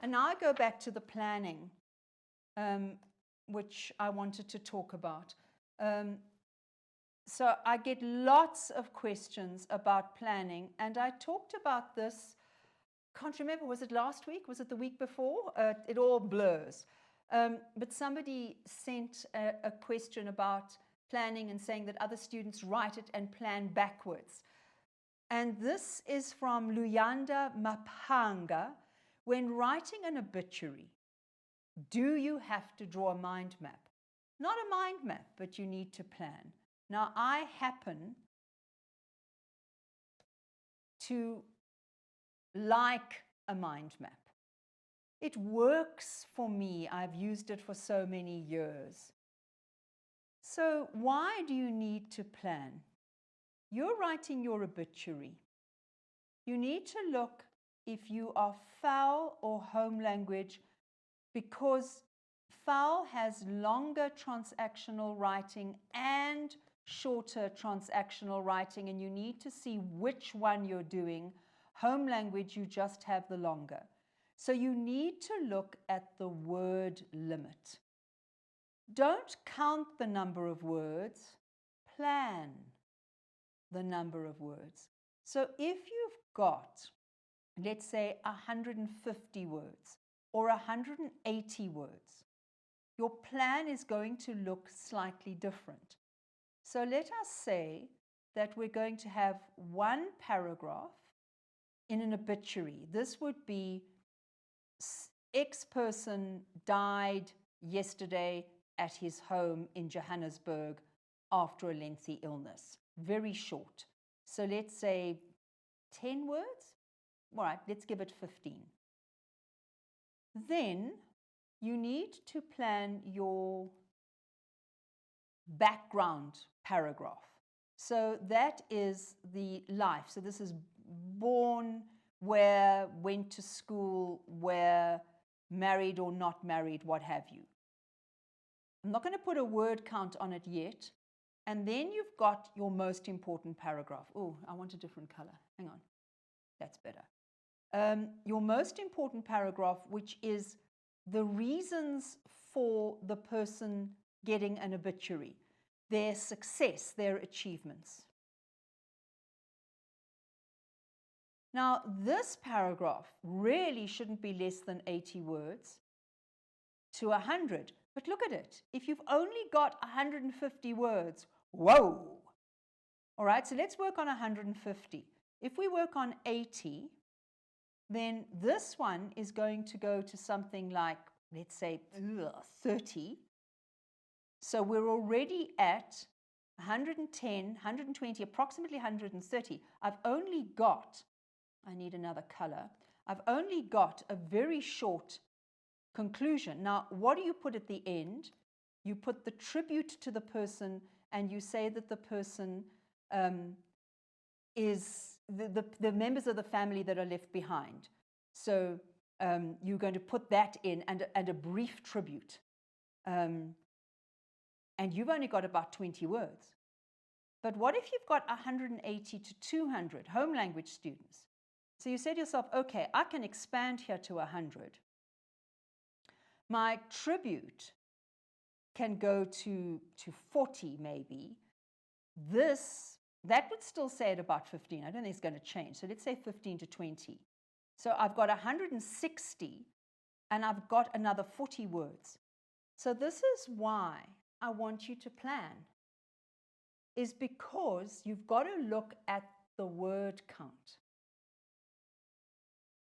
And now I go back to the planning, which I wanted to talk about. So I get lots of questions about planning, and I talked about this, can't remember, was it last week? Was it the week before? It all blurs. But somebody sent a question about planning and saying that other students write it and plan backwards. And this is from Luyanda Maphanga. When writing an obituary, do you have to draw a mind map? Not a mind map, but you need to plan. Now, I happen to like a mind map. It works for me. I've used it for so many years. So why do you need to plan? You're writing your obituary. You need to look if you are foul or home language, because foul has longer transactional writing and shorter transactional writing, and you need to see which one you're doing. Home language, you just have the longer. So you need to look at the word limit. Don't count the number of words, plan the number of words. So if you've got, let's say, 150 words or 180 words, your plan is going to look slightly different. So let us say that we're going to have one paragraph in an obituary. This would be X person died yesterday at his home in Johannesburg after a lengthy illness. Very short. So let's say 10 words. All right, let's give it 15. Then you need to plan your background paragraph. So that is the life. So this is born, where, went to school, where, married or not married, what have you. I'm not going to put a word count on it yet. And then you've got your most important paragraph. Oh, I want a different color. Hang on. That's better. Your most important paragraph, which is the reasons for the person getting an obituary, their success, their achievements. Now, this paragraph really shouldn't be less than 80 words to 100. But look at it. If you've only got 150 words, whoa! All right, so let's work on 150. If we work on 80, then this one is going to go to something like, let's say, 30. So we're already at 110, 120, approximately 130. I've only got, I need another color, I've only got a very short conclusion. Now, what do you put at the end? You put the tribute to the person, and you say that the person is the members of the family that are left behind. So you're going to put that in, and a brief tribute. And you've only got about 20 words. But what if you've got 180 to 200 home language students? So you say to yourself, okay, I can expand here to 100. My tribute can go to 40 maybe. That would still say at about 15. I don't think it's going to change. So let's say 15 to 20. So I've got 160 and I've got another 40 words. So this is why I want you to plan, is because you've got to look at the word count.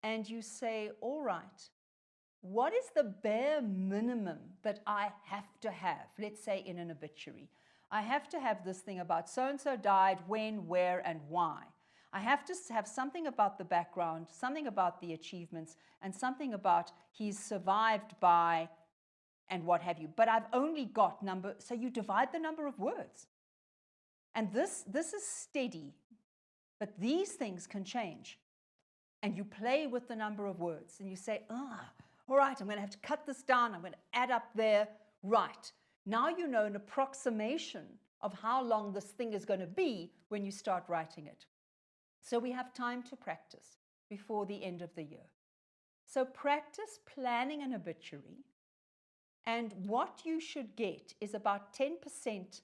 And you say, all right, what is the bare minimum that I have to have? Let's say in an obituary. I have to have this thing about so-and-so died, when, where, and why. I have to have something about the background, something about the achievements, and something about he's survived by, and what have you. But I've only got number, so you divide the number of words. And this is steady, but these things can change. And you play with the number of words, and you say, all right, I'm going to have to cut this down. I'm going to add up there. Right. Now you know an approximation of how long this thing is going to be when you start writing it. So we have time to practice before the end of the year. So practice planning an obituary, and what you should get is about 10%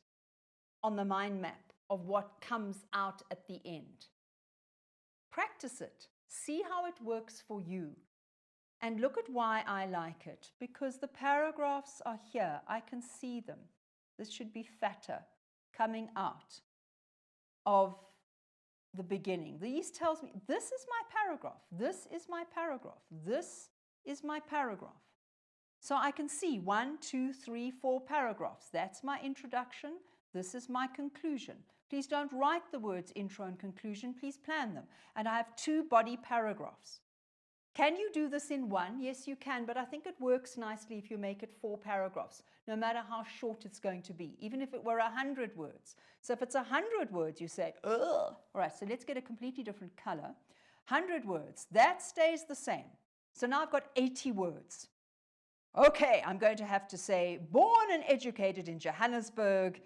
on the mind map of what comes out at the end. Practice it. See how it works for you. And look at why I like it. Because the paragraphs are here. I can see them. This should be fatter, coming out of the beginning. These tells me, this is my paragraph. This is my paragraph. This is my paragraph. So I can see 1, 2, 3, 4 paragraphs. That's my introduction. This is my conclusion. Please don't write the words intro and conclusion. Please plan them. And I have 2 body paragraphs. Can you do this in 1? Yes, you can, but I think it works nicely if you make it 4 paragraphs, no matter how short it's going to be, even if it were 100 words. So if it's 100 words, you say, ugh. All right, so let's get a completely different color. 100 words, that stays the same. So now I've got 80 words. Okay, I'm going to have to say, born and educated in Johannesburg,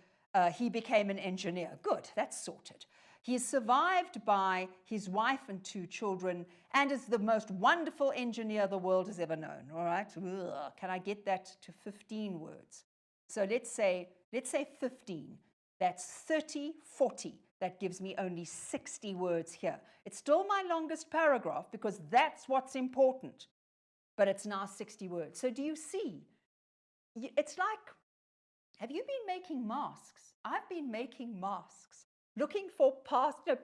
he became an engineer. Good, that's sorted. He is survived by his wife and 2 children and is the most wonderful engineer the world has ever known. All right? Ugh. Can I get that to 15 words? So let's say 15. That's 30, 40. That gives me only 60 words here. It's still my longest paragraph because that's what's important. But it's now 60 words. So do you see? It's like, have you been making masks? I've been making masks, looking for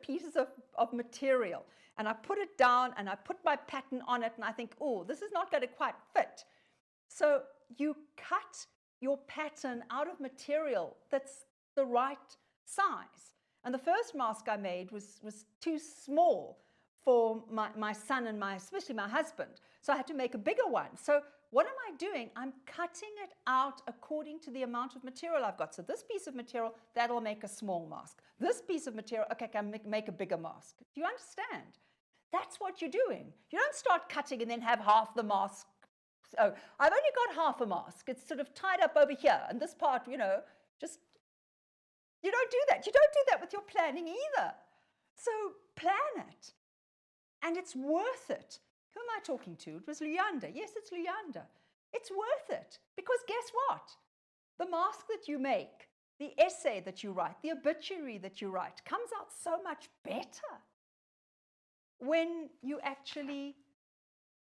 pieces of material. And I put it down and I put my pattern on it and I think, oh, this is not going to quite fit. So you cut your pattern out of material that's the right size. And the first mask I made was too small for my son and especially my husband. So I had to make a bigger one. So what am I doing? I'm cutting it out according to the amount of material I've got. So this piece of material, that'll make a small mask. This piece of material, okay, I can make a bigger mask. Do you understand? That's what you're doing. You don't start cutting and then have half the mask. Oh, I've only got half a mask. It's sort of tied up over here. And this part, you don't do that. You don't do that with your planning either. So plan it. And it's worth it. Who am I talking to? It was Luyanda. Yes, it's Luyanda. It's worth it. Because guess what? The mask that you make, the essay that you write, the obituary that you write comes out so much better when you actually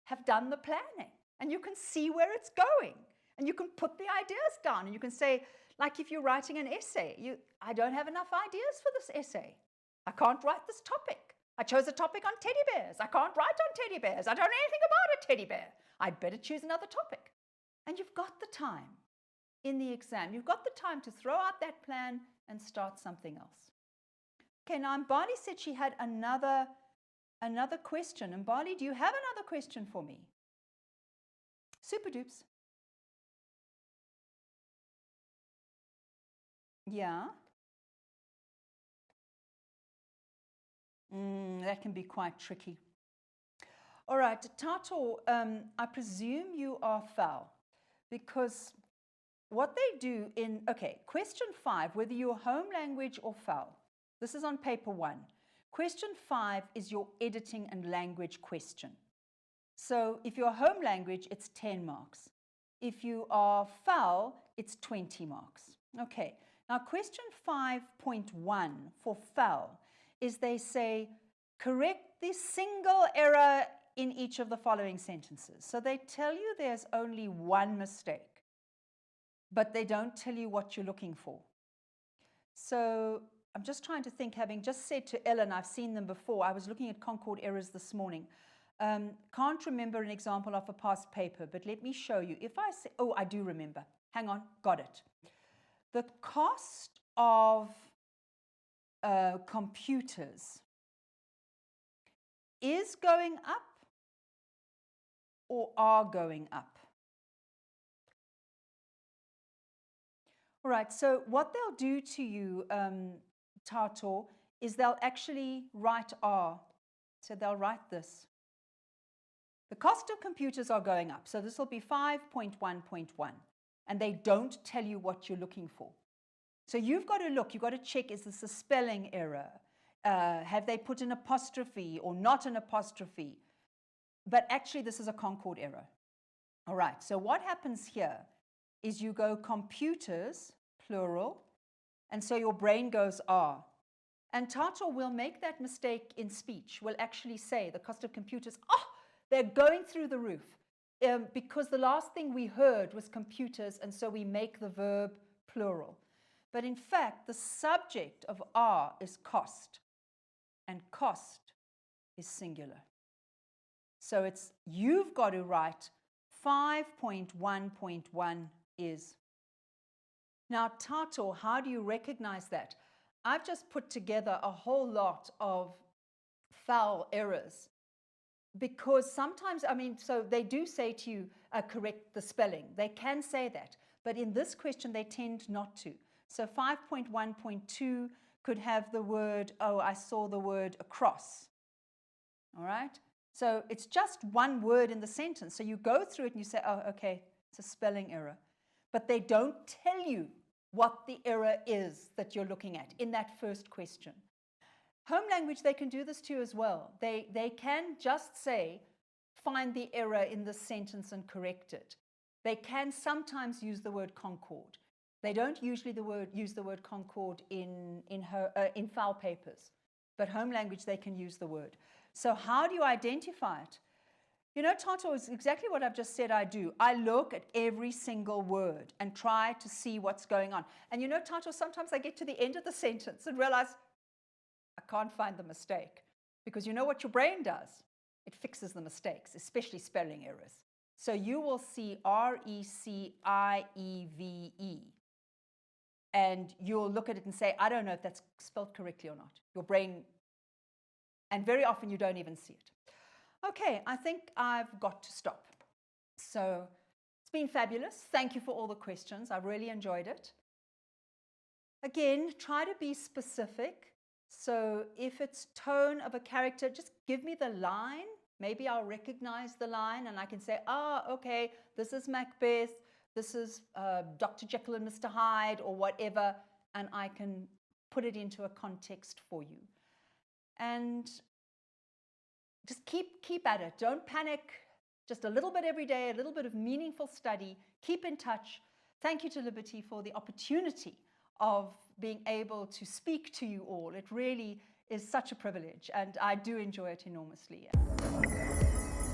have done the planning. And you can see where it's going. And you can put the ideas down. And you can say, like if you're writing an essay, I don't have enough ideas for this essay. I can't write this topic. I chose a topic on teddy bears. I can't write on teddy bears. I don't know anything about a teddy bear. I'd better choose another topic. And you've got the time in the exam. You've got the time to throw out that plan and start something else. Okay, now Mbali said she had another question. Mbali, do you have another question for me? Super dupes. Yeah. That can be quite tricky. All right, Tato, I presume you are foul because what they do question 5, whether you're home language or foul. This is on paper 1. Question 5 is your editing and language question. So if you're home language, it's 10 marks. If you are foul, it's 20 marks. Okay, now question 5.1 for foul is they say, correct the single error in each of the following sentences. So they tell you there's only one mistake, but they don't tell you what you're looking for. So I'm just trying to think, having just said to Ellen, I've seen them before. I was looking at Concord Errors this morning. Can't remember an example of a past paper, but let me show you. If I say, I do remember. Hang on, got it. The cost of computers is going up or are going up. All right, so what they'll do to you, Tato, is they'll actually write R. So they'll write this. The cost of computers are going up. So this will be 5.1.1. And they don't tell you what you're looking for. So you've got to look, you've got to check, is this a spelling error? Have they put an apostrophe or not an apostrophe? but actually this is a Concord error. All right, so what happens here is you go computers, plural, and so your brain goes are. And Tato will make that mistake in speech, will actually say the cost of computers, oh, they're going through the roof. Because the last thing we heard was computers, and so we make the verb plural. But in fact, the subject of are is cost, and cost is singular. So it's, you've got to write 5.1.1 is. Now, Tato, how do you recognize that? I've just put together a whole lot of foul errors because sometimes, I mean, so they do say to you, correct the spelling. They can say that, but in this question, they tend not to. So 5.1.2 could have the word, oh, I saw the word across. All right? So it's just one word in the sentence. So you go through it and you say, oh, okay, it's a spelling error. But they don't tell you what the error is that you're looking at in that first question. Home language, they can do this too as well. They can just say, find the error in this sentence and correct it. They can sometimes use the word concord. They don't usually use the word concord in foul papers. But home language, they can use the word. So how do you identify it? You know, Tato, is exactly what I've just said I do. I look at every single word and try to see what's going on. And you know, Tato, sometimes I get to the end of the sentence and realize I can't find the mistake. Because you know what your brain does? It fixes the mistakes, especially spelling errors. So you will see R-E-C-I-E-V-E. And you'll look at it and say, I don't know if that's spelled correctly or not. Your brain, and very often you don't even see it. Okay, I think I've got to stop. So it's been fabulous. Thank you for all the questions. I've really enjoyed it. Again, try to be specific. So if it's tone of a character, just give me the line. Maybe I'll recognize the line and I can say, okay, this is Macbeth. This is Dr. Jekyll and Mr. Hyde or whatever. And I can put it into a context for you. And just keep at it. Don't panic. Just a little bit every day, a little bit of meaningful study. Keep in touch. Thank you to Liberty for the opportunity of being able to speak to you all. It really is such a privilege, and I do enjoy it enormously.